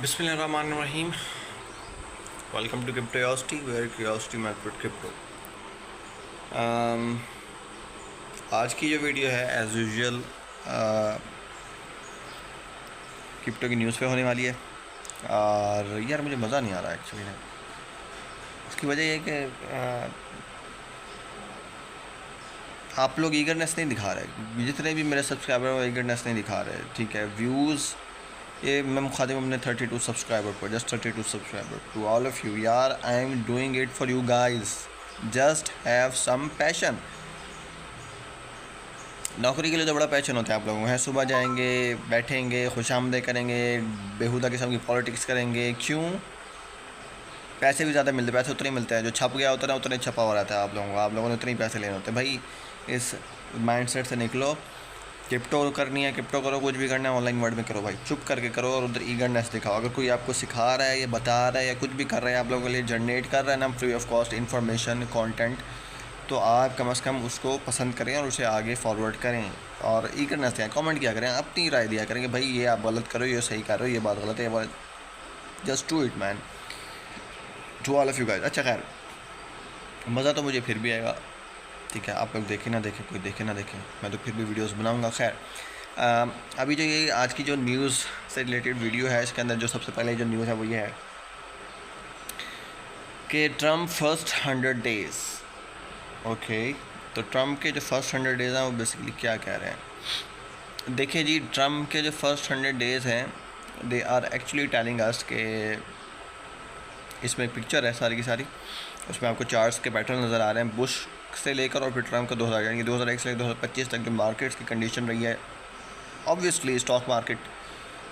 बिस्मिल्लाहिर्रहमानिर्रहीम। Welcome to Cryptocity where curiosity market crypto. आज की जो वीडियो है एज यूजुअल क्रिप्टो की न्यूज़ पे होने वाली है। और यार मुझे मज़ा नहीं आ रहा एक्चुअली ना। उसकी वजह ये है कि आप लोग ईगरनेस नहीं दिखा रहे, जितने भी मेरे सब्सक्राइबर वो ईगरनेस नहीं दिखा रहे। ठीक है, व्यूज़ ये मैं मुखातिब अपने 32 सब्सक्राइबर पर, just 32 subscriber to all of you. यार I am doing it for you guys, just have some passion. नौकरी के लिए तो बड़ा पैशन होता है आप लोगों को, हैं सुबह जाएंगे, बैठेंगे, खुशामदे करेंगे, बेहुदा किस्म की पॉलिटिक्स करेंगे। क्यों? पैसे भी ज़्यादा मिलते, पैसे उतने ही मिलते हैं, जो छप गया होता है ना उतने छपा हुआ रहता है आप लोगों को। आप लोगों ने उतने ही पैसे लेने होते हैं। भाई इस माइंडसेट से निकलो। क्रिप्टो करनी है क्रिप्टो करो, कुछ भी करना है ऑनलाइन वर्ल्ड में करो भाई, चुप करके करो और उधर ईगरनेस दिखाओ। अगर कोई आपको सिखा रहा है या बता रहा है या कुछ भी कर रहा है आप लोगों के लिए, जनरेट कर रहा है ना free of cost information content, तो आप कम से कम उसको पसंद करें और उसे आगे फॉरवर्ड करें और ईगरनेस दें। कमेंट किया करें, अपनी राय दिया करें कि भाई ये आप गलत करो, ये सही कर रहे हो, ये बात गलत है, ये बात। Just do it man, to all of you guys. अच्छा खैर, मज़ा तो मुझे फिर भी आएगा। ठीक है, आप लोग देखें ना देखें, कोई देखे ना देखें, मैं तो फिर भी वीडियोस बनाऊंगा। खैर अभी जो ये आज की जो न्यूज़ से रिलेटेड वीडियो है, इसके अंदर जो सबसे पहले जो न्यूज़ है वो ये है कि ट्रम्प फर्स्ट 100 डेज़। ओके, तो ट्रम्प के जो फर्स्ट 100 डेज़ हैं वो बेसिकली क्या कह रहे हैं। देखिए जी, ट्रम्प के जो फर्स्ट 100 डेज़ हैं they are actually telling us के, इसमें एक पिक्चर है सारी की सारी, उसमें आपको चार्ट्स के पैटर्न नज़र आ रहे हैं बुश से लेकर और फिर ट्रम्प का 2000 यानी 2001 से 2025 तक जो मार्केट्स की कंडीशन रही है। ऑब्वियसली स्टॉक मार्केट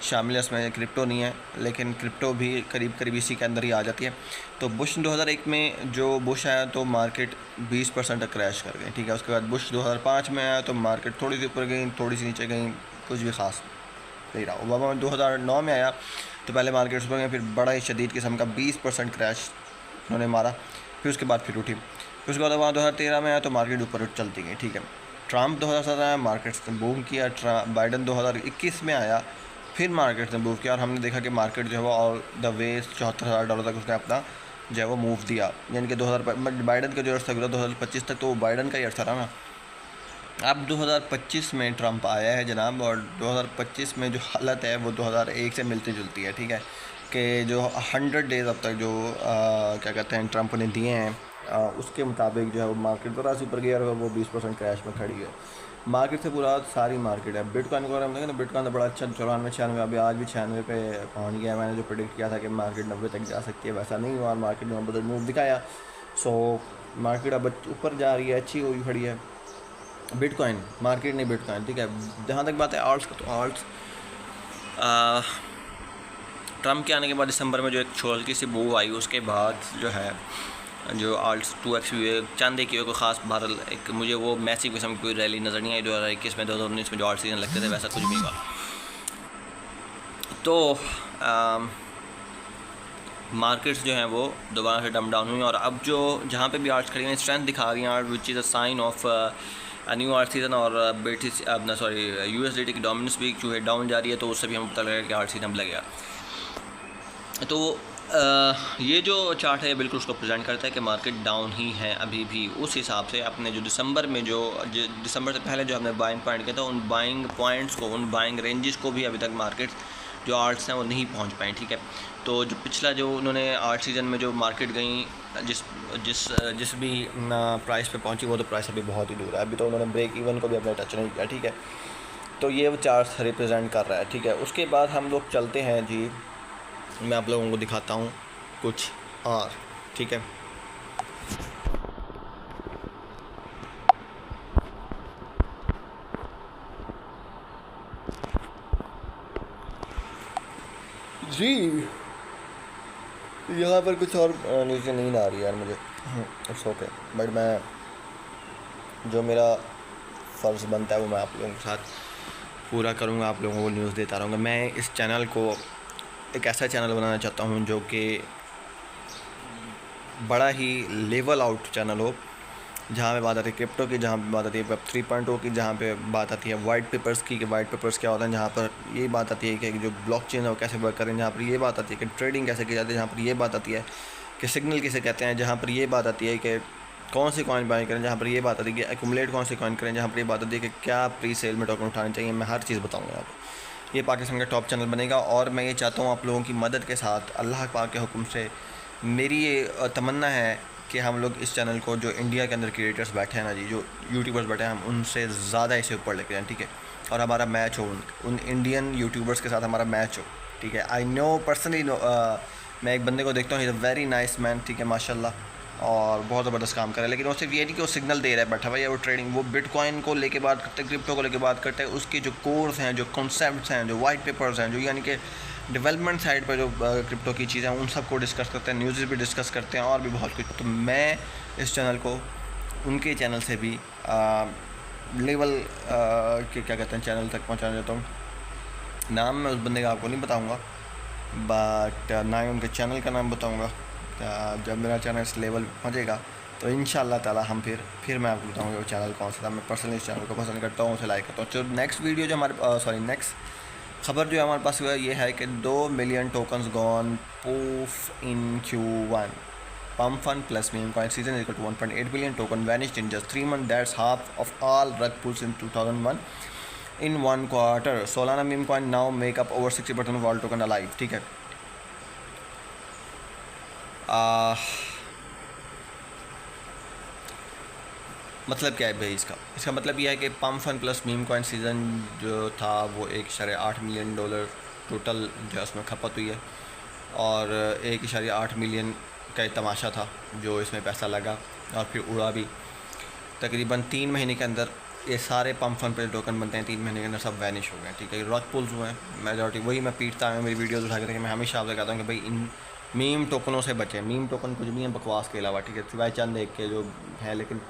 शामिल है इसमें, क्रिप्टो नहीं है, लेकिन क्रिप्टो भी करीब करीब इसी के अंदर ही आ जाती है। तो बुश 2001 में जो बुश आया तो मार्केट 20% तक क्रैश कर गई। ठीक है, उसके बाद बुश 2005 में आया तो मार्केट थोड़ी सी ऊपर गई, थोड़ी सी नीचे गई, कुछ भी ख़ास नहीं रहा। ओबामा 2009 में आया तो पहले मार्केट ऊपर गई, फिर बड़ा ही शदीद किस्म का 20% क्रैश उन्होंने मारा, फिर उसके बाद फिर उठी। फिर उसके बाद वहाँ 2013 में आया तो मार्केट ऊपर चलती गई। ठीक है, ट्रम्प 2017 में मार्केट्स ने बूम किया, बाइडन 2021 में आया, फिर मार्केट ने मूव किया और हमने देखा कि मार्केट जो है वो ऑल द वे $74,000 तक उसने अपना जो है वो मूव दिया। यानी कि 2000 बाइडन का जो अर्सा गुजरा 2025 तक, तो वो बाइडन का ही अर्सा रहा ना। अब 2025 में ट्रम्प आया है जनाब, और 2025 में जो हालत है वो 2001 से मिलती जुलती है। ठीक है, कि जो 100 डेज़ अब तक जो क्या कहते हैं ट्रम्प ने दिए हैं, उसके मुताबिक जो है वो मार्केट ज़रा सी ऊपर गया और वो 20% क्रैश में खड़ी है। मार्केट से पूरा सारी मार्केट है। बिटकॉइन को अगर हम देखें तो बिटकॉइन तो बड़ा अच्छा 94-96, अभी आज भी 96 पे पहुंच गया। मैंने जो प्रेडिक्ट किया था कि मार्केट 90 तक जा सकती है, वैसा नहीं हुआ, मार्केट ने बदल मूव दिखाया। सो मार्केट अब ऊपर जा रही है, अच्छी हुई खड़ी है बिटकॉइन, मार्केट नहीं बिटकॉइन। ठीक है, जहाँ तक बात है आल्ट्स का, तो आल्ट्स ट्रम्प के आने के बाद दिसंबर में जो एक छोटी सी बू आई, उसके बाद जो है जो आल्ट्स 2x हुए, चंद एक कोई ख़ास बहरल एक मुझे वो मैसिव किस्म की कोई रैली नज़र नहीं आई। 2021 में 2019 में जो आल्ट सीजन लगते थे वैसा कुछ भी हुआ। तो मार्केट्स जो हैं वो दोबारा से डम डाउन हुई और अब जो जहाँ पे भी आर्ट्स खड़ी हैं स्ट्रेंथ दिखा रही हैं, which is a sign of new alt season. और बेटिस अपना सॉरी USDT की डोमिनेंस भी जो है डाउन जा रही है, तो उससे भी हमें पता लगेगा कि आर्ट सीजन लगेगा। तो ये जो चार्ट है बिल्कुल उसको प्रेजेंट करता है कि मार्केट डाउन ही है अभी भी। उस हिसाब से अपने जो दिसंबर में जो दिसंबर से पहले जो हमने बाइंग पॉइंट किया था, उन बाइंग पॉइंट्स को, उन बाइंग रेंजेस को भी अभी तक मार्केट जो आर्ट्स हैं वो नहीं पहुंच पाए। ठीक है, तो जो पिछला जो उन्होंने आर्ट सीजन में जो मार्केट गई जिस जिस जिस भी प्राइस पे पहुंची, वो तो प्राइस अभी बहुत ही दूर है। अभी तो उन्होंने ब्रेक इवन को भी अपने टच नहीं किया। ठीक है, तो ये वो चार्ट रिप्रेजेंट कर रहा है। ठीक है, उसके बाद हम लोग चलते हैं जी, मैं आप लोगों को दिखाता हूँ कुछ और। ठीक है, जी यहाँ पर कुछ और न्यूज़ नहीं आ रही यार मुझे। इट्स ओके, बट मैं जो मेरा फ़र्ज़ बनता है वो मैं आप लोगों के साथ पूरा करूँगा, आप लोगों को न्यूज़ देता रहूँगा। मैं इस चैनल को एक ऐसा चैनल बनाना चाहता हूँ जो कि बड़ा ही लेवल आउट चैनल हो, जहाँ पे बात आती है क्रिप्टो की, जहाँ पे बात आती है वेब 3.0 की, जहाँ पे बात आती है वाइट पेपर्स की कि वाइट पेपर्स क्या होता है, जहाँ पर ये बात आती है कि जो ब्लॉकचेन है वो कैसे वर्क करें, जहाँ पर ये बात आती है कि ट्रेडिंग कैसे की जाती है, जहाँ पर ये बात आती है कि सिग्नल किसे कहते हैं, जहाँ पर ये बात आती है कि कौन सी कॉइन बाई करें, जहाँ पर ये बात आती है कि एक्यूमुलेट कौन सी कॉइन करें, जहाँ पर ये बात आती है कि क्या प्री सेल में टोकन उठाने चाहिए, मैं हर चीज़ बताऊँगा आपको। ये पाकिस्तान का टॉप चैनल बनेगा और मैं ये चाहता हूँ आप लोगों की मदद के साथ, अल्लाह पाक के हुक्म से मेरी ये तमन्ना है कि हम लोग इस चैनल को, जो इंडिया के अंदर क्रिएटर्स बैठे हैं ना जी, जो यूट्यूबर्स बैठे हैं, हम उनसे ज़्यादा इसे ऊपर लेके जाएँ, ठीक है। और हमारा मैच हो उन इंडियन यूट्यूबर्स के साथ, हमारा मैच हो, ठीक है। आई नो पर्सनली मैं एक बंदे को देखता हूँ, he is a very nice man, ठीक है, माशाल्लाह, और बहुत ज़बरदस्त काम कर रहा है। लेकिन वो सिर्फ ये नहीं कि वो सिग्नल दे रहा है बैठा भाई, वो ट्रेडिंग, वो बिटकॉइन को लेके बात करते हैं, क्रिप्टो को लेके बात करते हैं, उसके जो कोर्स हैं, जो कॉन्सेप्ट्स हैं, जो वाइट पेपर्स हैं, जो यानी कि डेवलपमेंट साइड पर जो क्रिप्टो की चीज़ें हैं, उन सबको डिस्कस करते हैं, न्यूज़ भी डिस्कस करते हैं और भी बहुत कुछ। तो मैं इस चैनल को उनके चैनल से भी लेवल के क्या कहते हैं चैनल तक पहुँचाना चाहता हूँ। नाम मैं उस बंदे का आपको नहीं बताऊँगा, बट ना ही उनके चैनल का नाम बताऊँगा। जब मेरा चैनल इस लेवल पहुँचेगा तो इंशाअल्लाह ताला हम फिर मैं आपको बताऊँगा वो चैनल कौन सा था। मैं पर्सनली इस चैनल को पसंद करता हूँ, उसे लाइक करता हूँ। तो नेक्स्ट वीडियो जो हमारे नेक्स्ट खबर जो हमारे पास हुआ ये है कि 2 million tokens gone poof in Q1। Pump fund plus meme coin season is equal to 1.8 billion token vanished in just 3 months. That's half of all rug pulls in 2001 in 1 quarter. Solana meme coin now make up over 60% of all token alive. ठीक है। मतलब क्या है भाई इसका मतलब यह है कि pump fun plus meme coin season जो था वो 1.8 मिलियन डॉलर टोटल जो है उसमें खपत हुई है, और 1.8 मिलियन का एक तमाशा था जो इसमें पैसा लगा और फिर उड़ा भी। तकरीबन 3 महीने के अंदर ये सारे पम्प फन पे टोकन बनते हैं, 3 महीने के अंदर सब वैनिश हो गए, ठीक है। रॉक पुल्स हुए हैं मेजॉरिटी, वही मैं पीटता हूँ, मेरी वीडियोज़ उठा के मैं हमेशा आपसे कहता हूँ कि भाई इन मीम टोकनों से बचें। मीम टोकन कुछ भी है बकवास के अलावा, ठीक है, सिवाय चंद एक के जो है, लेकिन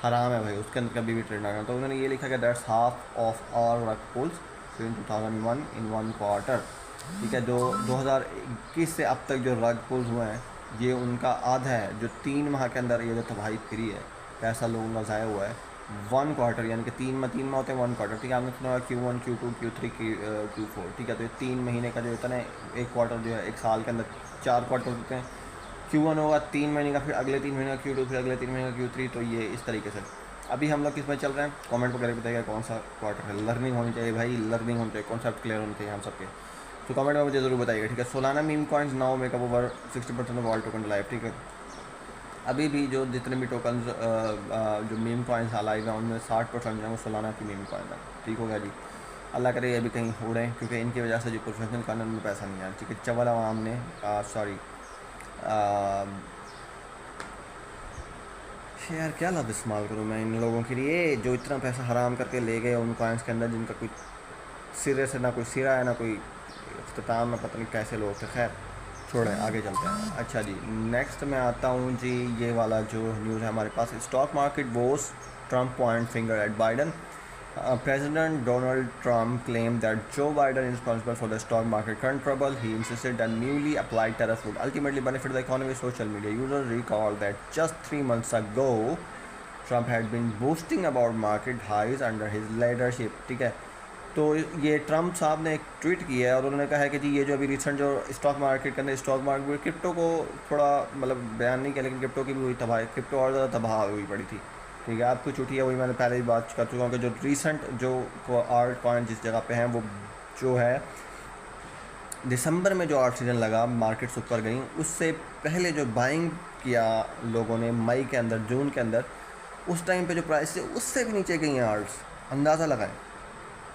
हराम है भाई, उसके अंदर कभी भी ट्रेड ना करना। तो उन्होंने ये लिखा कि दैट्स हाफ ऑफ ऑल रग पुल्स इन 2001 इन 1 क्वार्टर, ठीक है। जो 2021 से अब तक जो रग पुल्स हुए हैं ये उनका आधा है, जो 3 माह के अंदर ये जो तबाही फिरी है, पैसा लोगों का ज़ाया हुआ है 1 क्वार्टर, यानी कि 3 माह होते हैं 1 क्वार्टर, ठीक है। आपने सुना Q1 Q2 Q3 Q4, ठीक है। तो ये 3 महीने का जो होता है ना, एक क्वार्टर जो है एक साल के अंदर 4 क्वार्टर होते हैं। Q1 होगा 3 महीने का, फिर अगले 3 महीने का Q2, फिर अगले 3 महीने का Q3। तो ये इस तरीके से अभी हम लोग किस में चल रहे हैं, कमेंट पर करके बताइएगा कौन सा क्वार्टर है। लर्निंग होनी चाहिए भाई, लर्निंग होनी चाहिए, कॉन्सेप्ट क्लियर होने चाहिए हम सबके। तो कमेंट में मुझे ज़रूर बताइएगा, ठीक है। Solana meme coins now makeup over 60% of all token live, ठीक है। अभी भी जो जितने भी टोकन जो मीम कॉइन्स लाइव हैं उनमें 60% जो है वो सोलाना की मीम कॉइन है, ठीक हो गया जी। अल्लाह करे ये भी कहीं उड़ें, क्योंकि इनकी वजह से जो प्रोफेशनल कॉइन में पैसा नहीं आया, ठीक है। चवल आवाम ने यार क्या लफ्ज़ इस्तेमाल करूँ मैं इन लोगों के लिए जो इतना पैसा हराम करके ले गए उन कॉइन्स के अंदर, जिनका कोई सिरे से ना कोई सिरा है ना कोई इख्तिताम में, पता नहीं कैसे लोग थे। खैर छोड़ें, आगे चलते हैं। अच्छा जी, नेक्स्ट मैं आता हूँ जी, ये वाला जो न्यूज़ है हमारे पास, स्टॉक मार्केट बोस Trump point finger at Biden. President Donald Trump claimed that Joe Biden is responsible for the stock market current trouble. He insisted that newly applied tariffs would ultimately benefit the economy. Social media users recall that just 3 months ago, Trump had been boasting about market highs under his leadership, ठीक है। तो ये Trump साहब ने एक tweet किया है और उन्होंने कहा है कि जी ये जो अभी रिसेंट जो स्टॉक मार्केट के अंदर स्टॉक मार्केट क्रिप्टो को थोड़ा मतलब बयान नहीं किया, लेकिन क्रिप्टो की भी हुई तबाह, क्रिप्टो और ज़्यादा तबाह हुई पड़ी थी, ठीक है। आप कुछ उठी है वही मैंने पहले ही बात कर चुका हूँ कि जो रिसेंट जो आर्ट कॉइन जिस जगह पे हैं वो जो है दिसंबर में जो आर्ट सीजन लगा, मार्केट्स ऊपर गई, उससे पहले जो बाइंग किया लोगों ने मई के अंदर जून के अंदर, उस टाइम पे जो प्राइस से उससे भी नीचे गई हैं आर्ट्स, अंदाज़ा लगाएं,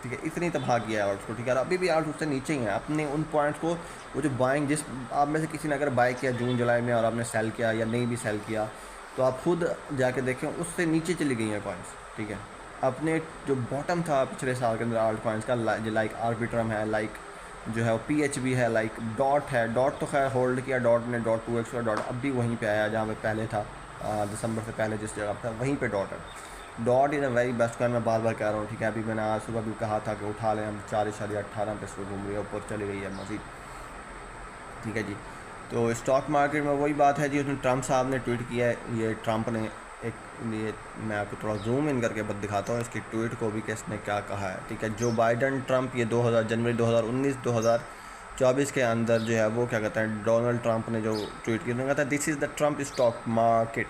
ठीक है। इतनी तबाह किया है आर्ट्स को, ठीक है। अभी भी आर्ट्स उससे नीचे ही हैं। अपने उन पॉइंट्स को, वो जो बाइंग, जिस आप में से किसी ने अगर बाई किया जून जुलाई में और आपने सेल किया या नहीं भी सेल किया, तो आप खुद जाके देखें उससे नीचे चली गई हैं कॉइन्स, ठीक है। अपने जो बॉटम था पिछले साल के अंदर आर्ट कॉइन्स का, लाइक आर्बिट्रम है, लाइक जो है वो PHB है, लाइक डॉट है। डॉट तो खैर होल्ड किया, डॉट ने डॉट 2x का डॉट अब भी वहीं पे आया जहाँ पे पहले था, दिसंबर से पहले जिस जगह पर था वहीं पे डॉट है। Dot is a very best coin, मैं बार बार कह रहा हूँ, ठीक है। अभी मैंने आज सुबह भी कहा था कि उठा लें, हम 4.18 पे शुरू घूम रही है, ऊपर चली गई है मज़ीद, ठीक है जी। तो स्टॉक मार्केट में वही बात है जी, उसने ट्रम्प साहब ने ट्वीट किया है, ये ट्रम्प ने एक ये मैं आपको थोड़ा जूम इन करके बस दिखाता हूँ इसकी ट्वीट को भी कि इसने क्या कहा है, ठीक है। जो बाइडन ट्रंप ये 2000 जनवरी 2019 2024 के अंदर जो है वो क्या कहते हैं, डोनाल्ड ट्रंप ने जो ट्वीट किया, कहता है this is the Trump stock market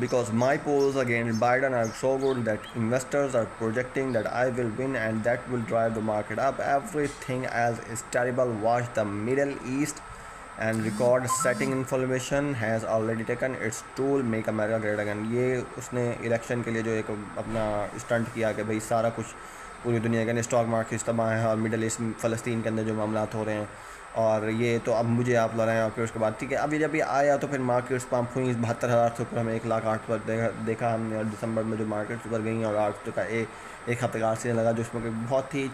because my polls against Biden are so good that investors are projecting that I will win and that will drive the market up. Everything else is terrible. Watch the Middle East and record setting inflation has already taken its toll. Make America great again. ये उसने election के लिए जो एक अपना stunt किया कि भाई सारा कुछ पूरी दुनिया के स्टॉक मार्केट तबाह है और मिडल ईस्ट फ़लस्तीन के अंदर जो मामला हो रहे हैं और ये तो अब मुझे आप लड़ रहे हैं। और फिर उसके बाद ठीक है, अभी जब ये आया तो फिर मार्केट्स पंप हुई 72,000 से ऊपर, हमें 1,08,000 पर देखा हमने। और दिसंबर में जो मार्केट्स ऊपर गई और 8 का एक हफ्ते का सीजन लगा जिसमें कि बहुत ही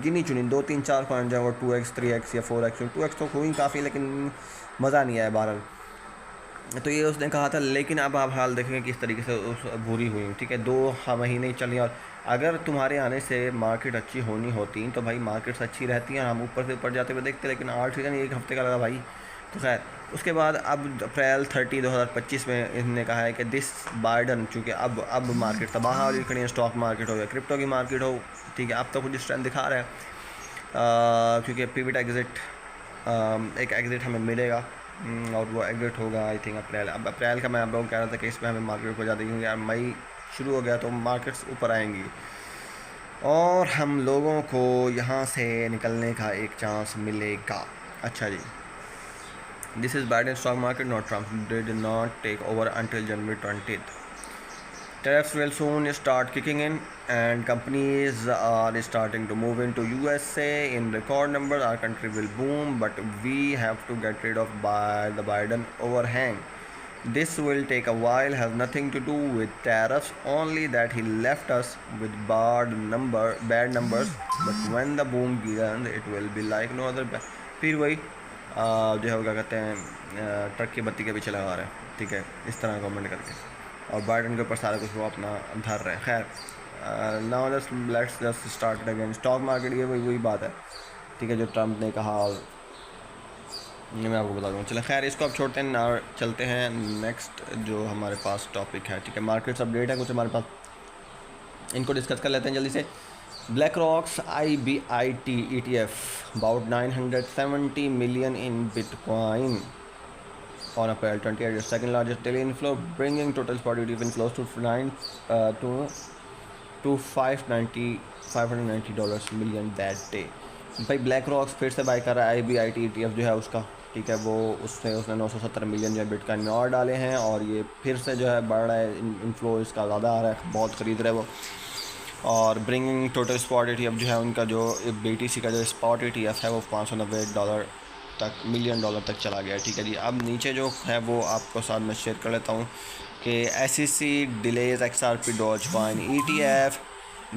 गिनी चुनी 2-3-4 पॉइंट जो है वो 2x 3x या 4x 2x तो हुई काफ़ी, लेकिन मज़ा नहीं आया बहरहाल। तो ये उसने कहा था, लेकिन अब आप हाल देखेंगे किस तरीके से उस बुरी हुई, ठीक है। 2 महीने चली और अगर तुम्हारे आने से मार्केट अच्छी होनी होती तो भाई मार्केट्स अच्छी रहती हैं, हम ऊपर से ऊपर जाते हुए देखते, लेकिन 8 सीजन 1 हफ्ते का लगा भाई। तो खैर उसके बाद अब अप्रैल 30 2025 में इन्होंने कहा है कि दिस बाइडन, चूँकि अब मार्केट तबाह वाली खड़ी है, स्टॉक मार्केट हो या क्रिप्टो की मार्केट हो, ठीक है। अब तो कुछ स्ट्रेंथ दिखा रहा है क्योंकि पिवट एग्ज़िट एक एग्ज़िट हमें मिलेगा और वो एग्ज़िट होगा आई थिंक अप्रैल। अब अप्रैल का मैं आप लोगों को कह रहा था कि इसमें हमें मार्केट को ज़्यादा, क्योंकि यार मई शुरू हो गया तो मार्केट्स ऊपर आएंगी और हम लोगों को यहाँ से निकलने का एक चांस मिलेगा। अच्छा जी, this is Biden stock market, not Trump. Did not take over until January 20th. Tariffs will soon start kicking in and companies are starting to move into USA in record numbers. Our country will boom, but we have to get rid of the Biden overhang. This will take a while, has nothing to do with tariffs, only that he left us with bad numbers, but when the boom begins, it will be like no other. फिर वही जो है वो क्या कहते हैं truck की बत्ती के पीछे लगा रहे हैं, ठीक है, इस तरह कमेंट करके, और बाइडन के ऊपर सारा कुछ वो अपना धर रहे हैं। खैर now let's just start again stock market, ये वही बात है, ठीक है, जो ट्रंप ने कहा और ये मैं आपको बता दूँ। चलो खैर इसको अब छोड़ते हैं ना, चलते हैं नेक्स्ट जो हमारे पास टॉपिक है, ठीक है। मार्केट्स अपडेट है कुछ हमारे पास, इनको डिस्कस कर लेते हैं जल्दी से। Black rocks IBIT ETF about 970 million in Bitcoin on April 28, the second largest daily inflow, bringing total spot ETF inflows to $590 million that day। भाई ब्लैक रॉक्स फिर से बाई कर रहा है IBIT ETF जो है उसका, ठीक है, वो उसने 970 मिलियन जो है बिटकॉइन में और डाले हैं और ये फिर से जो है बढ़ रहा है, इनफ्लो इसका ज़्यादा आ रहा है, बहुत ख़रीद रहे वो। और ब्रिंगिंग टोटल स्पॉट ETF जो है उनका जो BTC का जो स्पॉट ETF है वो $590 मिलियन तक चला गया, ठीक है जी। अब नीचे जो है वो आपको साथ में शेयर कर लेता हूँ कि SEC delays XRP Dogecoin ETF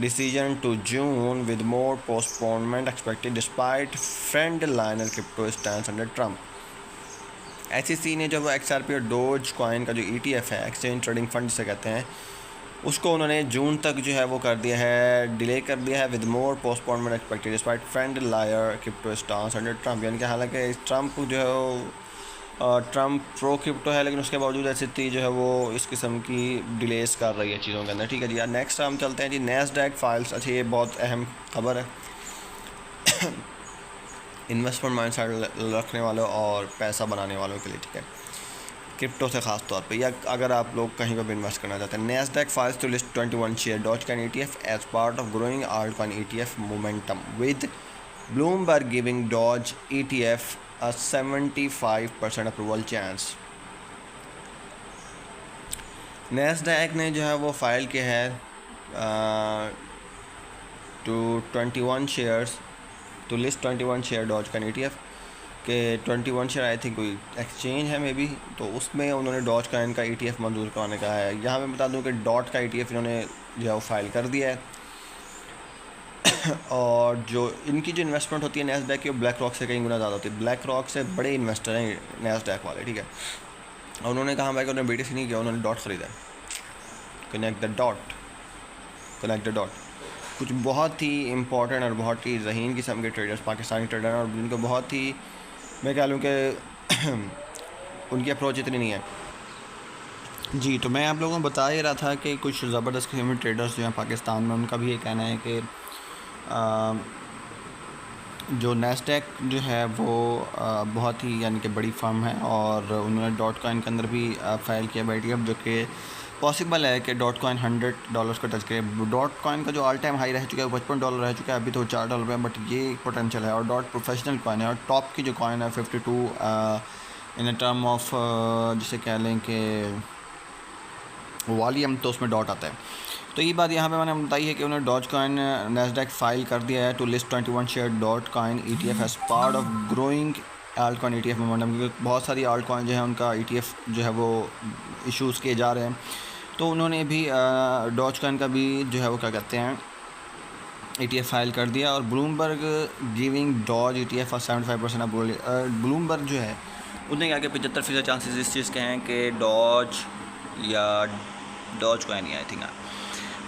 decision to June with more postponement expected despite friendliner crypto stance under Trump। SEC ने जब XRP और Dogecoin का जो ETF है, एक्सचेंज ट्रेडिंग फंड से कहते हैं, उसको उन्होंने जून तक जो है वो कर दिया है, डिले कर दिया है with more postponement expected despite friendlier crypto stance under Trump. यानी कि हालांकि ट्रंप जो है वो ट्रंप प्रो क्रिप्टो है, लेकिन उसके बावजूद SEC जो है वो इस किस्म की डिलेस कर रही है चीज़ों के अंदर, ठीक है जी। नेक्स्ट हम चलते हैं जी NASDAQ फाइल्स। अच्छा ये बहुत अहम खबर है इन्वेस्टमेंट माइंडसेट रखने वालों और पैसा बनाने वालों के लिए, ठीक है, क्रिप्टो से ख़ास तौर पे, या अगर आप लोग कहीं पर भी इन्वेस्ट करना चाहते हैं। NASDAQ files to list 21 share Dogecoin ETF as part of growing altcoin ETF momentum with Bloomberg giving Doge ETF a 75% approval chance. NASDAQ ने जो है वो फाइल किया है to 21 shares to list 21 share Dogecoin ETF के 21 share I think कोई exchange है may be, तो उसमें उन्होंने Dogecoin का ETF मंजूर कराने का है। यहाँ मैं बता दूँ कि डॉट का ETF इन्होंने जो है वो फाइल कर दिया है और जो इनकी जो इन्वेस्टमेंट होती है NASDAQ की, वो ब्लैक रॉक से कहीं गुना ज़्यादा होती है। ब्लैक रॉक से बड़े इन्वेस्टर हैं NASDAQ वाले, ठीक है। और उन्होंने कहा भाई कि उन्होंने BTC नहीं किया, उन्होंने डॉट ख़रीदा। कनेक्ट द डॉट कुछ बहुत ही इंपॉर्टेंट और बहुत ही ज़हीन किस्म के ट्रेडर्स, पाकिस्तानी ट्रेडर, और जिनको बहुत ही मैं कह लूँ कि उनकी अप्रोच इतनी नहीं है, जी, तो मैं आप लोगों को बता ही रहा था कि कुछ ज़बरदस्त किस्म के ट्रेडर्स जो हैं पाकिस्तान में, उनका भी ये कहना है कि जो नैस्डैक जो है वो बहुत ही यानी कि बड़ी फर्म है, और उन्होंने डॉट कॉइन के अंदर भी फ़ाइल किया ETF, जो कि पॉसिबल है कि डॉट कॉइन $100 को टच करे। डॉट कॉइन का जो ऑल टाइम हाई रह चुका है $55 रह चुका है, अभी तो $4 है, बट ये पोटेंशियल है। और डॉट प्रोफेशनल कॉइन है, और टॉप की जो कॉइन है 52 इन टर्म ऑफ जिसे कह लें कि वॉल्यूम, तो उसमें डॉट आता है। तो ये बात यहाँ पे मैंने बताई है कि उन्होंने डॉज कॉइन नैस्डैक फाइल कर दिया है to list 21 share Dogecoin ETF as part of growing altcoin ETF momentum, क्योंकि बहुत सारी आल्ट कॉइन जो है उनका ETF जो है वो इश्यूज़ किए जा रहे हैं। तो उन्होंने भी डॉज कॉइन का भी जो है वो क्या कहते हैं ETF फाइल कर दिया। और ब्लूमबर्ग गिविंग डॉज ETF और 75% ऑफ ब्लूमबर्ग जो है उसने कहा कि 75% चांसेस इस चीज़ के हैं कि डॉज या डॉज कॉइन ही आई थिंक,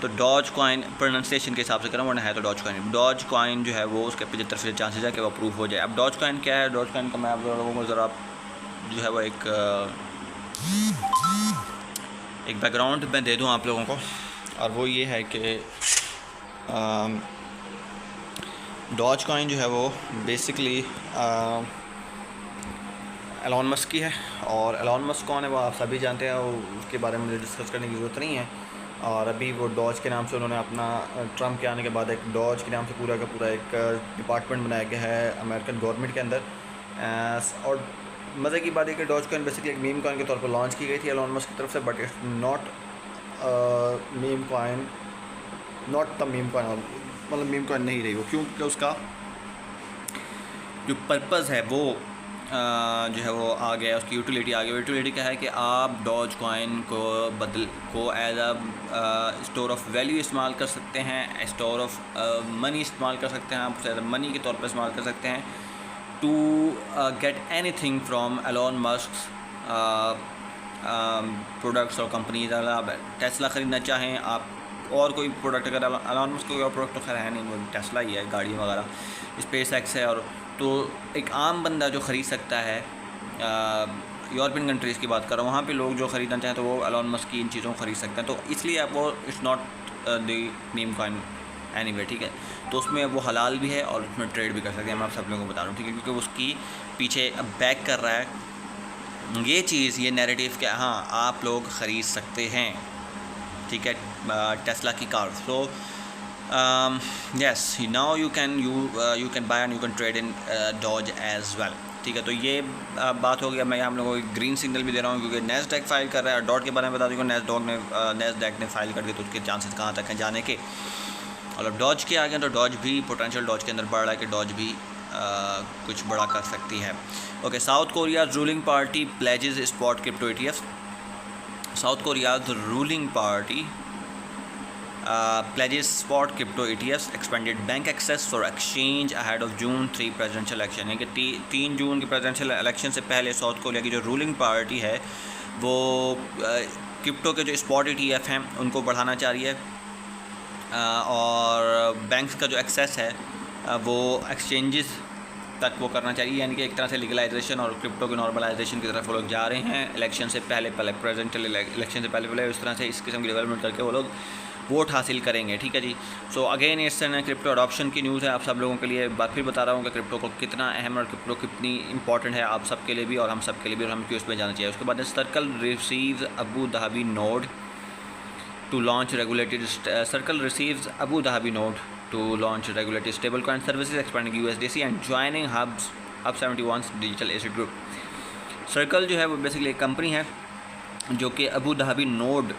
तो डॉज कॉइन प्रोनाउंसिएशन के हिसाब से करा वरना है तो डॉज कॉइन जो है वो उसके 75% चांसेस है कि वो अप्रूव हो जाए। अब डॉज कॉइन क्या है? डॉज कॉइन का मैं आप लोगों को ज़रा जो है वो एक बैकग्राउंड मैं दे दूं आप लोगों को, और वो ये है कि डॉज कॉइन जो है वो बेसिकली एलॉन मस्क की है। और एलॉन मस्क कौन है वो आप सभी जानते हैं, उसके बारे में मुझे डिस्कस करने की ज़रूरत नहीं है। और अभी वो डॉज के नाम से उन्होंने अपना ट्रम्प के आने के बाद एक डॉज के नाम से पूरा का पूरा एक डिपार्टमेंट बनाया गया है अमेरिकन गवर्नमेंट के अंदर। और मज़े की बात है कि डॉज कॉइन बेसिकली एक मीम कॉइन के तौर पर लॉन्च की गई थी एलॉन मस्क की तरफ से, but it's not meme coin, not the meme coin, मतलब मीम कॉइन नहीं रही वो, क्योंकि उसका जो पर्पज़ है वो जो है वो आ गया, उसकी यूटिलिटी आ गई। यूटिलिटी क्या है कि आप डॉज कॉइन को as a store of value इस्तेमाल कर सकते हैं, स्टोर ऑफ मनी इस्तेमाल कर सकते हैं, आप एज मनी के तौर पर इस्तेमाल कर सकते हैं to get anything from Elon Musk products और कंपनीज। अगर आप टेस्ला ख़रीदना चाहें, आप और कोई प्रोडक्ट, अगर एलॉन मस्क कोई और प्रोडक्ट तो खैर है नहीं, वो टेस्ला ही है, गाड़ी वगैरह, स्पेस एक्स है, और तो एक आम बंदा जो ख़रीद सकता है, यूरोपियन कंट्रीज़ की बात कर रहा हूँ, वहाँ पे लोग जो ख़रीदना चाहें तो वो एलॉन मस्क की इन चीज़ों को ख़रीद सकते हैं। तो इसलिए आप वो it's not the meme coin anyway, ठीक है। तो उसमें वो हलाल भी है और उसमें ट्रेड भी कर सकते हैं, मैं आप सब लोगों को बता रहा हूँ, ठीक है, क्योंकि उसकी पीछे अब बैक कर रहा है ये चीज़, ये नैरेटिव कि हाँ आप लोग ख़रीद सकते हैं, ठीक है, टेस्ला की car. So yes, now you can buy and you can trade in Doge as well, ठीक है। तो ये बात हो गया। मैं हम लोगों को ग्रीन सिग्नल भी दे रहा हूँ क्योंकि नैस्डैक फाइल कर रहा है। डॉट के बारे में बता दूँ, नैस्डैक ने फाइल कर दिया, तो उसके चांसेस कहाँ तक हैं जाने के। और अब डॉज के आ गए तो डॉज भी पोटेंशियल डॉज के अंदर बढ़ रहा है कि डॉज भी कुछ बड़ा कर सकती है। Okay, south Korea ruling party pledges spot crypto ETF। South Korea ruling party pledges spot crypto ETFs, expanded bank access for exchange ahead of June 3 presidential election। यानी कि 3 जून के प्रेसिडेंशियल इलेक्शन से पहले साउथ कोरिया की जो ruling party है वो crypto के जो स्पॉट ETF हैं उनको बढ़ाना चाह रही है, और बैंक्स का जो एक्सेस है वो एक्सचेंजेस तक वो करना चाहिए। यानी कि एक तरह से लीगलाइजेशन और क्रिप्टो के नॉर्मलाइजेशन की तरफ वो लोग जा रहे हैं इलेक्शन से पहले प्रेसिडेंशियल इलेक्शन से पहले इस तरह से इस किस्म की डेवलपमेंट करके वो लोग वोट हासिल करेंगे, ठीक है जी। सो अगेन इस तरह क्रिप्टो अडॉप्शन की न्यूज़ है आप सब लोगों के लिए। फिर बता रहा हूँ कि क्रिप्टो को कितना अहम और क्रिप्टो कितनी इंपॉर्टेंट है आप सब के लिए भी और हम सब के लिए भी, और हम क्यों इसमें जाना चाहिए। उसके बाद circle receives Abu Dhabi nod to launch regulated circle receives Abu Dhabi nod to launch regulated stable coin services, expanding USDC and joining hub 71 digital asset group. Circle जो है वो बेसिकली एक कंपनी है जो कि अबू धाबी नोड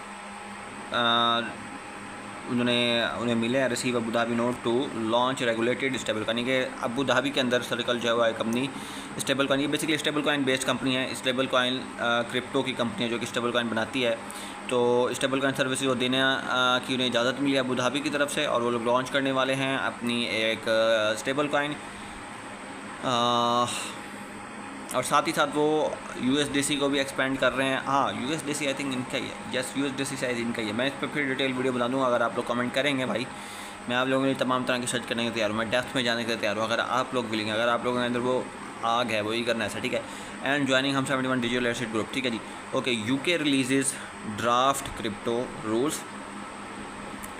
उन्हें मिले हैं, receive Abu Dhabi nod to launch regulated stable coin. के अबू धाबी के अंदर सर्कल जो है वो कंपनी स्टेबल कॉइन, ये basically stable coin based company है। स्टेबल कॉइन क्रिप्टो की कंपनी है जो कि स्टेबल कॉइन बनाती है। तो स्टेबल कॉइन सर्विस वो देने की उन्हें इजाज़त मिली अबू धाबी की तरफ से, और वो लोग लॉन्च करने वाले हैं अपनी एक स्टेबल कॉइन, और साथ ही साथ वो USDC को भी एक्सपेंड कर रहे हैं। हाँ, USDC आई थिंक इनका ही है, जस्ट USDC शायद इनका ही है। मैं इस पर फिर डिटेल वीडियो बना दूँगा, अगर आप लोग कमेंट करेंगे भाई मैं आप लोगों के लिए तमाम तरह की सर्च करने के तैयार हूँ, मैं डेप्थ में जाने के लिए तैयार हूँ। अगर आप लोग मिलेंगे, अगर आप लोगों के अंदर वो आग है वही करना है, ठीक है। एंड ज्वाइनिंग हम 71 डिजिटल एसेट ग्रुप, ठीक है जी। Okay, UK releases draft crypto rules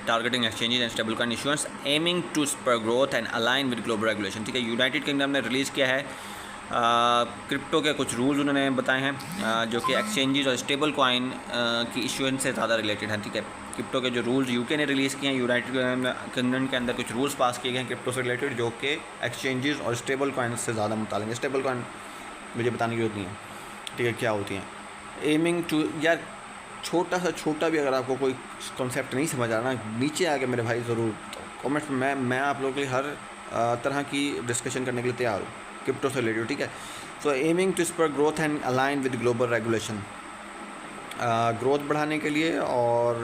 targeting exchanges and stable coin issuance aiming to spur growth and align with global regulation, ठीक है। यूनाइटेड किंगडम ने रिलीज़ किया है क्रिप्टो के कुछ रूल्स उन्होंने बताए हैं जो कि एक्सचेंजेस और स्टेबल कॉइन की इशुएंस से ज़्यादा रिलेटेड हैं, ठीक है। क्रिप्टो के जो रूल्स यूके ने रिलीज़ किए हैं, यूनाइटेड किंगडम के अंदर कुछ रूल्स पास किए गए हैं क्रिप्टो से रिलेटेड जो कि एक्सचेंजेस और स्टेबल कॉइन से ज़्यादा मुताल्लिक़ है। स्टेबल कॉइन मुझे बताने की जरूरत नहीं है, ठीक है, क्या होती हैं। एमिंग टू, यार छोटा सा छोटा भी अगर आपको कोई कॉन्सेप्ट नहीं समझ आ रहा ना, नीचे आके मेरे भाई ज़रूर कमेंट्स में मैं आप लोगों के लिए हर तरह की डिस्कशन करने के लिए तैयार हूँ क्रिप्टो से रिलेटेड, ठीक है। So aiming to spur growth and align with global regulation, growth बढ़ाने के लिए और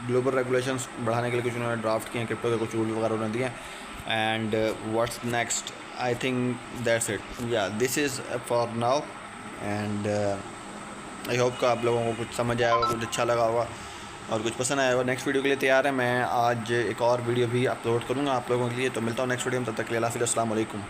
ग्लोबल रेगुलेशंस बढ़ाने के लिए कुछ उन्होंने ड्राफ्ट किए हैं क्रिप्टो के, कुछ रूल वगैरह उन्होंने दिए हैं। And what's next, I think that's it, या this is for now. And I hope का आप लोगों को कुछ समझ आया होगा, कुछ अच्छा लगा होगा और कुछ पसंद आया होगा। नेक्स्ट वीडियो के लिए तैयार है, मैं आज एक और वीडियो भी अपलोड करूँगा आप लोगों के लिए। तो मिलता हूँ नेक्स्ट वीडियो में, तब तक के लिए अल्लाह हाफ़िज़, अस्सलाम वालेकुम।